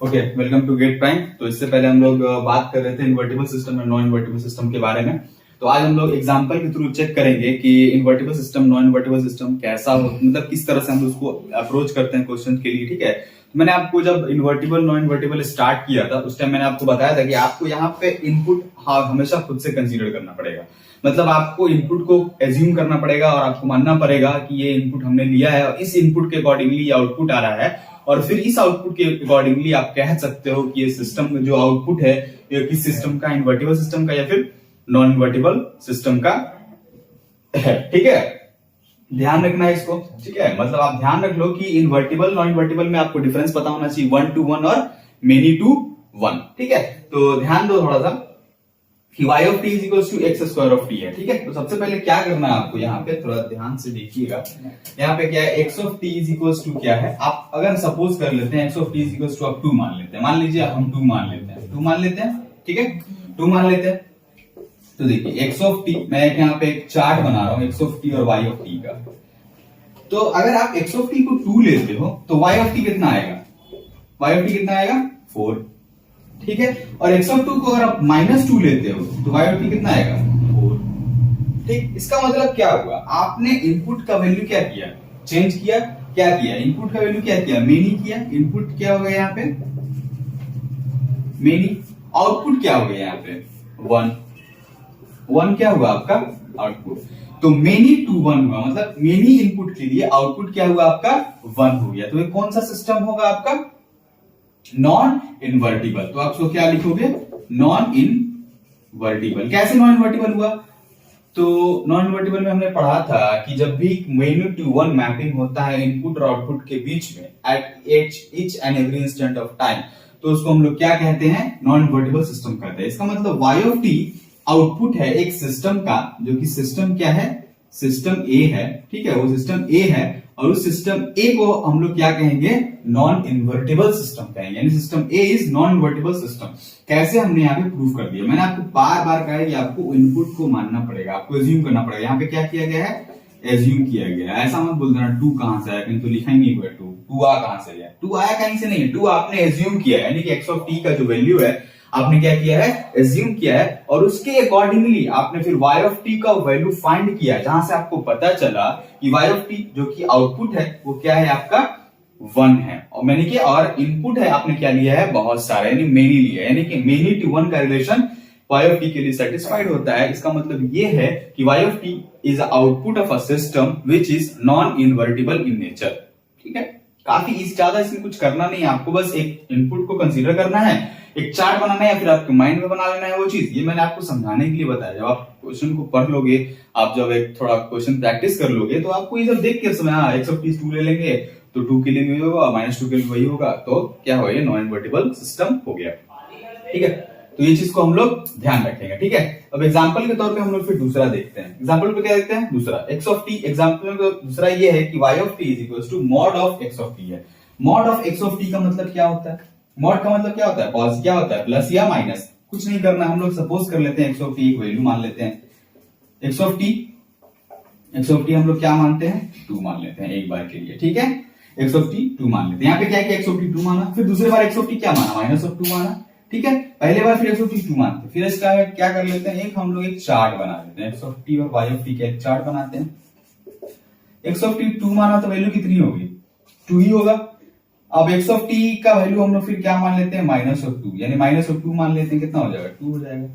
Okay, welcome to GATE Prime. तो इससे पहले हम लोग बात कर रहे थे इन्वर्टिबल सिस्टम और नॉन इन्वर्टिबल सिस्टम के बारे में। तो आज हम लोग एग्जांपल के थ्रू चेक करेंगे कि invertible system non invertible system कैसा हो, मतलब किस तरह से हम उसको अप्रोच करते हैं क्वेश्चन के लिए। ठीक है, तो मैंने आपको जब इन्वर्टिबल नॉन इन्वर्टिबल स्टार्ट किया था उस टाइम मैंने आपको बताया था कि आपको यहाँ पे इनपुट हमेशा खुद से कंसीडर करना पड़ेगा। मतलब आपको इनपुट को एज्यूम करना पड़ेगा और आपको मानना पड़ेगा कि ये इनपुट हमने लिया है और इस इनपुट के अकॉर्डिंगली आउटपुट आ रहा है, और फिर इस आउटपुट के अकॉर्डिंगली आप कह सकते हो कि ये सिस्टम में जो आउटपुट है ये किस सिस्टम का, इन्वर्टिबल सिस्टम का या फिर नॉन इन्वर्टिबल सिस्टम का है। ठीक है, ध्यान रखना है इसको। ठीक है, मतलब आप ध्यान रख लो कि इन्वर्टिबल नॉन इन्वर्टिबल में आपको डिफरेंस पता होना चाहिए, 1 to 1 और मेनी टू 1। ठीक है, तो ध्यान दो थोड़ा सा कि y of t is equals to x square of t है। ठीक है, तो सबसे पहले क्या करना है आपको, यहाँ पे थोड़ा ध्यान से देखिएगा। यहाँ पे क्या है, x of t is equals to क्या है, आप अगर सपोज कर लेते हैं x of t is equals to आप 2 मान लेते हैं, मान लीजिए हम 2 मान लेते हैं, 2 मान लेते हैं। ठीक है, 2 मान लेते हैं। तो देखिए x of t, मैं यहाँ पे एक चार्ट बना रहा हूँ x of t और y of t का। तो अगर आप x of t को 2 लेते हो तो y of t कितना आएगा, y of t कितना आएगा 4। ठीक है, और x of 2 को अगर आप -2 लेते हो तो y of t कितना आएगा 4। ठीक, इसका मतलब क्या हुआ, आपने इनपुट का वैल्यू क्या किया, चेंज किया। क्या किया, इनपुट का वैल्यू क्या किया, मेनी किया। इनपुट क्या हो गया यहाँ पे मेनी, आउटपुट क्या हो गया यहाँ पे 1 क्या हुआ आपका आउटपुट। तो मेनी टू 1 हुआ, मतलब मेनी इनपुट के लिए आउटपुट क्या हुआ आपका 1 हो गया। तो ये कौन सा सिस्टम होगा आपका, नॉन इन्वर्टिबल। तो आप क्या लिखोगे, नॉन इन्वर्टिबल। कैसे नॉन इन्वर्टिबल हुआ, तो नॉन इन्वर्टिबल में हमने पढ़ा था कि जब भी मेनी टू 1 मैपिंग होता है इनपुट और आउटपुट के बीच में at each and every instant of time, तो उसको हम लोग क्या कहते हैं, नॉन इन्वर्टिबल सिस्टम कहते हैं। इसका मतलब y of t आउटपुट है एक सिस्टम का, जो कि सिस्टम क्या है, सिस्टम ए है। ठीक है, वो सिस्टम ए है और उस सिस्टम ए को हम लोग क्या कहेंगे, नॉन इन्वर्टिबल सिस्टम कहेंगे, यानी system A is non invertible system. कैसे, हमने यहाँ पे प्रूव कर दिया। मैंने आपको बार बार कहा है कि आपको इनपुट को मानना पड़ेगा, आपको एज्यूम करना पड़ेगा। यहाँ पे क्या किया गया है, एज्यूम किया गया है। ऐसा मत बोल देना 2 कहां से आया, कहीं तो लिखा ही नहीं हुआ 2 आ कहां से आया, 2 आया कहीं से नहीं, 2 आपने एज्यूम किया है, यानी कि x of t का जो वैल्यू है आपने क्या किया है, एज्यूम किया है, और उसके अकॉर्डिंगली आपने फिर y of t का वैल्यू फाइंड किया, जहां से आपको पता चला कि y of t जो कि आउटपुट है वो क्या है आपका 1 है, और मैंने कि और इनपुट है आपने क्या लिया है, बहुत सारे, यानी मेनी लिया, यानी कि मेनी टू 1 का रिलेशन y of t के लिए सेटिस्फाइड होता है। इसका मतलब ये है कि y of t is output of a system which is non invertible in nature. ठीक है, काफी ज्यादा इसमें कुछ करना नहीं है, आपको बस एक इनपुट को कंसीडर करना है, एक चार्ट बनाना है या फिर आपके माइंड में बना लेना है वो चीज। ये मैंने आपको समझाने के लिए बताया। जब आप क्वेश्चन को पढ़ लोगे, आप जब एक थोड़ा क्वेश्चन प्रैक्टिस कर लोगे, तो आपको ये सब देख के समय, हाँ x of t 2 ले लेंगे तो 2 के लिए भी होगा, -2 के लिए वही होगा, तो क्या हो, ये नॉन इन्वर्टिबल सिस्टम हो गया। ठीक है, तो ये चीज को हम लोग ध्यान रखेंगे। ठीक है, अब एग्जांपल के तौर पे हम लोग फिर दूसरा देखते हैं। एग्जांपल पे क्या देखते हैं, दूसरा x of t। एग्जांपल में दूसरा ये है कि y of t is equals to mod of x of t है। mod of x of t का मतलब क्या होता है, मॉड का मतलब क्या होता है, पॉजिटिव क्या होता है, प्लस या माइनस, कुछ नहीं करना। हम लोग सपोज कर लेते हैं x of t एक वैल्यू मान लेते हैं, x of t हम लोग क्या मानते हैं, 2 मान लेते हैं एक बार के लिए। ठीक है, x of t 2 मान लेते हैं। यहाँ पे क्या है कि x of t 2 माना, फिर दूसरे बार x of t क्या माना, -2 माना। ठीक है, पहले बार फिर x of t 2 मानते हैं, फिर इसका क्या कर लेते हैं, एक हम लोग एक चार्ट बना लेते हैं, x of t और y of t का एक चार्ट बनाते हैं। x of t 2 माना तो वैल्यू कितनी होगी, 2 ही होगा। अब x of t का वैल्यू हम लोग फिर क्या मान लेते हैं, -2, यानी -2 मान लेते हैं, कितना हो जाएगा, 2 हो जाएगा।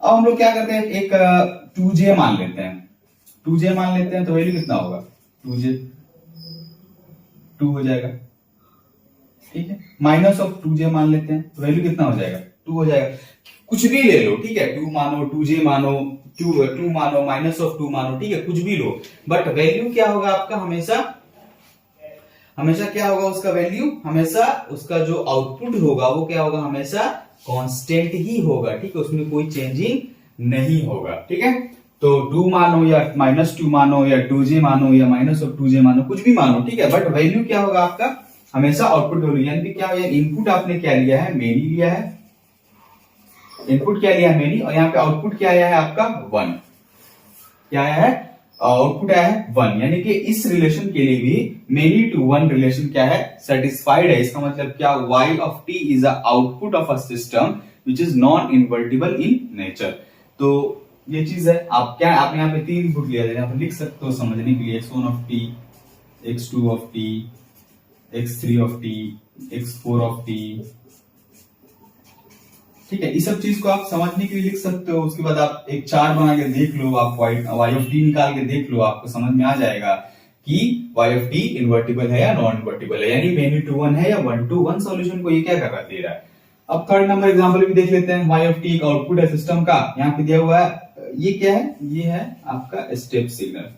अब हम लोग क्या करते हैं, एक 2j मान लेते हैं, 2j मान लेते हैं तो वैल्यू कितना होगा, 2j 2 हो जाएगा। ठीक है, -2j मान लेते हैं तो वैल्यू कितना हो जाएगा, 2 हो जाएगा। कुछ भी ले लो, ठीक है, 2 मानो, 2j मानो, 2 मानो, -2 मानो, ठीक है, कुछ भी लो, बट वैल्यू क्या होगा आपका, हमेशा क्या होगा उसका वैल्यू, हमेशा उसका जो आउटपुट होगा वो क्या होगा, हमेशा कांस्टेंट ही होगा। ठीक है, उसमें कोई चेंजिंग नहीं होगा। ठीक है, तो 2 मानो या -2 मानो या 2j मानो या -2j मानो, कुछ भी मानो, ठीक है, बट वैल्यू क्या होगा आपका, हमेशा आउटपुट वैल्यू, यानी कि क्या है, इनपुट आपने क्या लिया है, मेनी लिया है, इनपुट क्या लिया है, मेनी, और यहाँ पे आउटपुट क्या आया है आपका 1, क्या आया है आउटपुट आया है 1, यानी कि इस रिलेशन के लिए भी मेनी टू वन रिलेशन क्या है, सेटिस्फाइड है। इसका मतलब क्या, y of t is a output of a system which is non invertible in nature. तो ये चीज है। आप क्या, आपने यहाँ पे 3 इनपुट लिया है, यहाँ पे लिख सकते हो समझने के लिए, x1 of t, x2 of t, x3 of t, x4 of t। ठीक है, इस सब चीज को आप समझने के लिए लिख सकते हो। उसके बाद आप एक चार्ट बना के देख लो, आप y ऑफ t निकाल के देख लो, आपको समझ में आ जाएगा कि y ऑफ t इन्वर्टिबल है या नॉन इन्वर्टिबल है, यानी मेनी टू वन है या वन टू वन सॉल्यूशन को ये क्या कर रहा है, दे रहा है। अब थर्ड नंबर एग्जांपल भी देख लेते हैं। y ऑफ t एक आउटपुट है सिस्टम का, यहाँ पे दिया हुआ है, ये क्या है, ये है आपका स्टेप सिग्नल।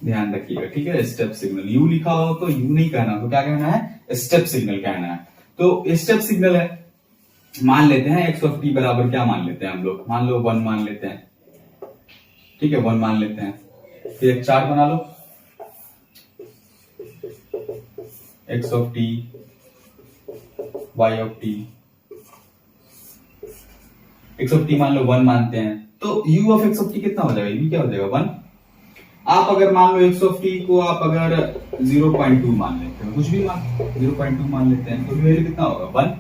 ध्यान रखिएगा, ठीक है, स्टेप सिग्नल। यू लिखा हो तो यू नहीं कहना, तो क्या कहना है, स्टेप सिग्नल कहना है। तो स्टेप सिग्नल है, मान लेते हैं x ऑफ t बराबर क्या मान लेते हैं हम लोग, मान लो 1 मान लेते हैं, ठीक है, 1 मान लेते हैं। फिर एक चार्ट बना लो, x of t, y of t, x of t मान लो 1 मानते हैं, तो u of x of t कितना हो जाएगा, u क्या हो जाएगा 1। आप अगर मान लो x ऑफ t को आप अगर 0.2 मान लेते हो, कुछ भी मान 0.2 मान लेते हैं, तो वैल्यू कितना होगा 1।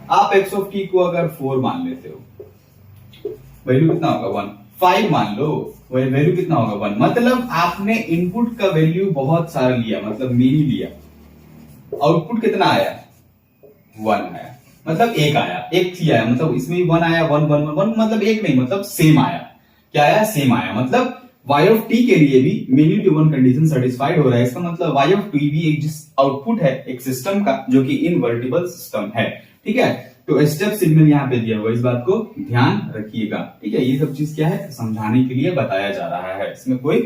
आप x ऑफ t को अगर 4 मान लेते हो, वैल्यू कितना होगा 1। 5 मान लो, वैल्यू कितना होगा 1। मतलब आपने इनपुट का वैल्यू बहुत सारा लिया, मतलब मेनी लिया, आउटपुट कितना आया 1 आया, मतलब 1 आया, 1 ही आया, मतलब इसमें भी 1 आया, 1 1 1 मतलब 1 नहीं, मतलब सेम आया। क्या आया, सेम आया। मतलब y ऑफ t के लिए भी many to one condition satisfied हो रहा है। इसका मतलब y ऑफ t भी एक आउटपुट है एक सिस्टम का, जो कि इनवर्टिबल सिस्टम है। ठीक है, तो स्टेप सिग्नल यहाँ पे दिया हुआ, इस बात को ध्यान रखिएगा। ठीक है, ये सब चीज क्या है, समझाने के लिए बताया जा रहा है, इसमें कोई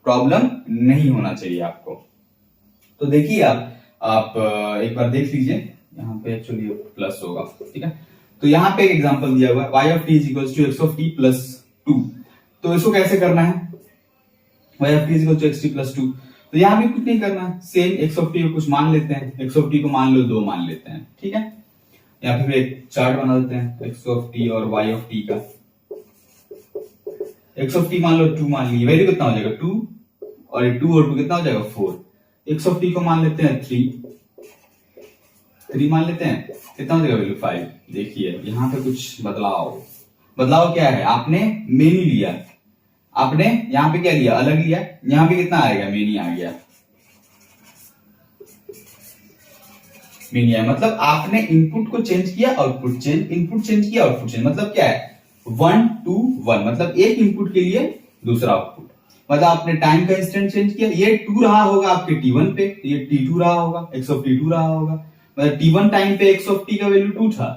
प्रॉब्लम नहीं होना चाहिए आपको। तो देखिए आप एक बार देख लीजिए, यहाँ पे एक्चुअली प्लस होगा, ठीक है। तो यहाँ पे एक एग्जांपल दिया हुआ है, y of t is equal to x of t plus 2। तो इसको कैसे करना है, y of t is equal to x t plus 2। तो यहाँ भी कुछ नहीं करना, सेम x ऑफ t को कुछ मान लेते हैं, x ऑफ t को मान लो 2 मान लेते हैं, ठीक है। यहाँ पे एक चार्ट बना देते हैं x ऑफ t और y ऑफ t का। x ऑफ t मान लो 2 मान लीजिए, वैल्यू कितना हो जाएगा 2, और 2 और 2 कितना हो जाएगा 4। x ऑफ t को मान लेते हैं 3 मान लेते हैं, कितना हो जाएगा वैल्यू 5। देखिए यहाँ पे कुछ बदलाव क्या है, आपने मेनी लिया, आपने यहाँ पे क्या लिया, अलग लिया, यहाँ पे कितना आएगा, मेनी आ गया, मेनी आया। मतलब आपने इनपुट को चेंज किया, आउटपुट चेंज, इनपुट चेंज किया, आउटपुट चेंज। मतलब क्या है 1 2 1, मतलब एक इनपुट के लिए दूसरा आउटपुट। मतलब आपने टाइम का इंस्टेंट चेंज किया, ये 2 रहा होगा आपके t1 पे, ये t2 रहा होगा, x ऑफ t2 रहा होगा। मतलब t1 टाइम पे x ऑफ t का वैल्यू 2 था,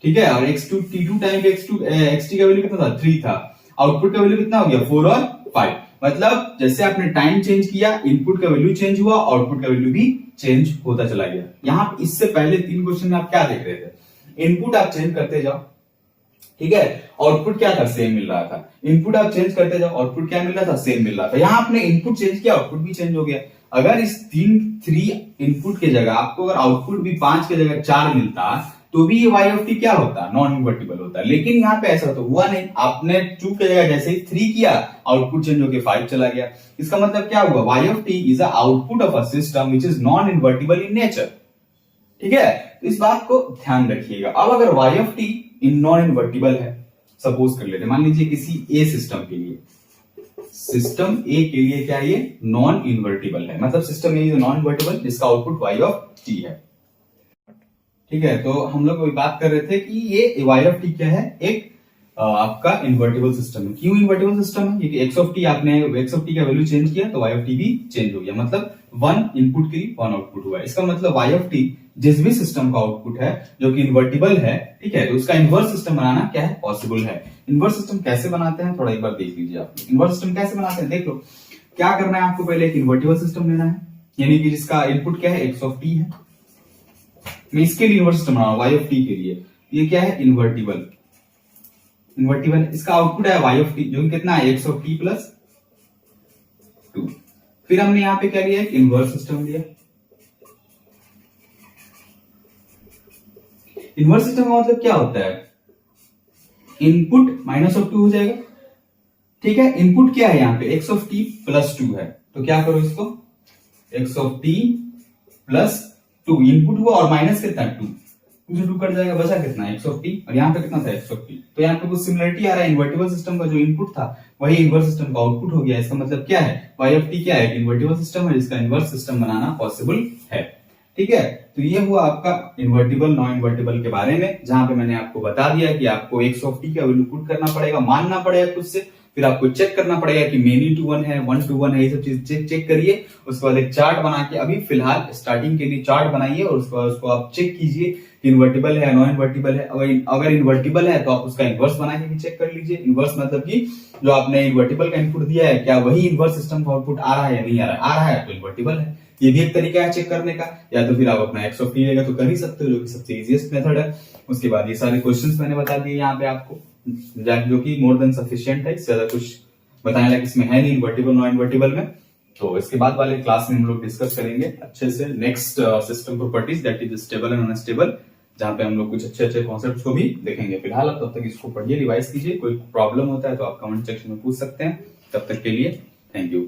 ठीक है, और x2 t2 टाइम पे xt का वैल्यू कितना था 3 था। आउटपुट का वैल्यू कितना हो गया 4 और 5। मतलब जैसे आपने टाइम चेंज किया, इनपुट का वैल्यू चेंज हुआ, आउटपुट का वैल्यू भी चेंज होता चला गया। यहां इससे पहले 3 क्वेश्चन में आप क्या देख रहे थे, इनपुट आप चेंज करते जाओ, ठीक है, आउटपुट क्या था, सेम मिल रहा था। इनपुट आप चेंज करते जाओ, आउटपुट क्या मिल रहा था, सेम मिल रहा था। यहां आपने इनपुट चेंज किया, आउटपुट भी चेंज हो गया। अगर इस 3 इनपुट के जगह आपको अगर आउटपुट भी 5 के जगह 4 मिलता, तो भी ये y ऑफ t क्या होता, नॉन इन्वर्टिबल होता। लेकिन यहाँ पे ऐसा तो हुआ नहीं, आपने 2 के जगह जैसे ही 3 किया, आउटपुट चेंज होकर 5 चला गया। इसका मतलब क्या हुआ, y of t is a output of a system which is non invertible in nature. ठीक है, तो इस बात को ध्यान रखिएगा। अब अगर y of t in non invertible है, सपोज कर लेते हैं, मान लीजिए किसी ए सिस्टम के लिए, सिस्टम ए के लिए क्या ये नॉन इन्वर्टिबल है, मतलब system A is non invertible जिसका आउटपुट y ऑफ t है। ठीक है, तो हम लोग बात कर रहे थे कि ये y ऑफ t क्या है, एक आपका इन्वर्टिबल सिस्टम है। क्यों इन्वर्टिबल सिस्टम है, क्योंकि x ऑफ t आपने x ऑफ t का वैल्यू चेंज किया तो y ऑफ t भी चेंज हो गया। मतलब 1 इनपुट के लिए 1 आउटपुट हुआ। इसका मतलब y ऑफ t जिस भी सिस्टम का आउटपुट है जो कि इन्वर्टिबल है, ठीक है, तो उसका इनवर्स सिस्टम बनाना क्या है, पॉसिबल है। इनवर्स सिस्टम कैसे बनाते हैं, थोड़ा एक बार देख लीजिए आप। इनवर्स सिस्टम कैसे बनाते हैं, देख लो। क्या करना है आपको, पहले एक इन्वर्टिबल सिस्टम लेना है, यानी कि जिसका इनपुट क्या है, x ऑफ t है। मैं इसके लिए इन्वर्स सिस्टम बना रहा हूं, y ऑफ t के लिए। ये क्या है, इन्वर्टिबल, इन्वर्टिबल। इसका आउटपुट है y ऑफ t, जो कि कितना है, x ऑफ t प्लस 2। फिर हमने यहां पे क्या लिया, एक इन्वर्स सिस्टम लिया। इन्वर्स सिस्टम का मतलब क्या होता है, इनपुट माइनस ऑफ 2 हो जाएगा, ठीक है, इनपुट क्या है यहाँ पे x ऑफ टी प्लस 2 है, तो क्या करो इसको x of T plus 2, input हुआ और माइनस कितना 2 से 2 कट जाएगा, बचा कितना x ऑफ टी, और यहाँ पे कितना था x ऑफ टी, तो यहाँ पे कुछ सिमिलरिटी आ रहा है, इन्वर्टिबल सिस्टम का जो इनपुट था वही इन्वर्स सिस्टम का आउटपुट हो गया। इसका मतलब क्या है, y ऑफ टी क्या है, इन्वर्टिबल सिस्टम है जिसका इन्वर्स सिस्टम बनाना पॉसिबल है। ठीक है, तो ये हुआ आपका इन्वर्टिबल नॉन इन्वर्टिबल के बारे में, जहां पे मैंने आपको बता दिया कि आपको x ऑफ टी का वैल्यू पुट करना पड़ेगा, मानना पड़ेगा खुद से, फिर आपको चेक करना पड़ेगा कि मेनी टू वन है, 1 to 1 है, ये सब चीज चेक करिए। उसके बाद एक चार्ट बना के, अभी फिलहाल स्टार्टिंग के लिए चार्ट बनाइए और उसके बाद उसको आप चेक कीजिए कि इन्वर्टिबल है नॉन इन्वर्टिबल है। अगर इन्वर्टिबल है तो आप उसका इन्वर्स बना के चेक कर लीजिए। इन्वर्स मतलब कि जो आपने इन्वर्टिबल का इनपुट दिया है क्या वही इन्वर्स सिस्टम का आउटपुट आ रहा है या नहीं आ रहा है, आ रहा है तो इन्वर्टिबल है। ये भी एक तरीका है चेक करने का, या तो फिर आप अपना x ऑफ टी लेगा तो कर ही सकते हो, जो कि सबसे इजीएस्ट मेथड है। उसके बाद ये सारे क्वेश्चंस मैंने बता दिए यहाँ पे आपको, जो कि मोर देन सफिशिएंट है, इससे ज्यादा कुछ बताने लायक इसमें है नहीं इन्वर्टिबल नॉन इन्वर्टिबल में। तो इसके बाद वाले क्लास में हम लोग डिस्कस करेंगे अच्छे से next system properties, that is stable and unstable, जहां पे हम लोग कुछ अच्छे अच्छे कॉन्सेप्ट्स को भी देखेंगे। फिलहाल आप तब तक इसको पढ़िए, रिवाइज कीजिए, कोई प्रॉब्लम होता है तो आप कमेंट सेक्शन में पूछ सकते हैं। तब तक के लिए थैंक यू।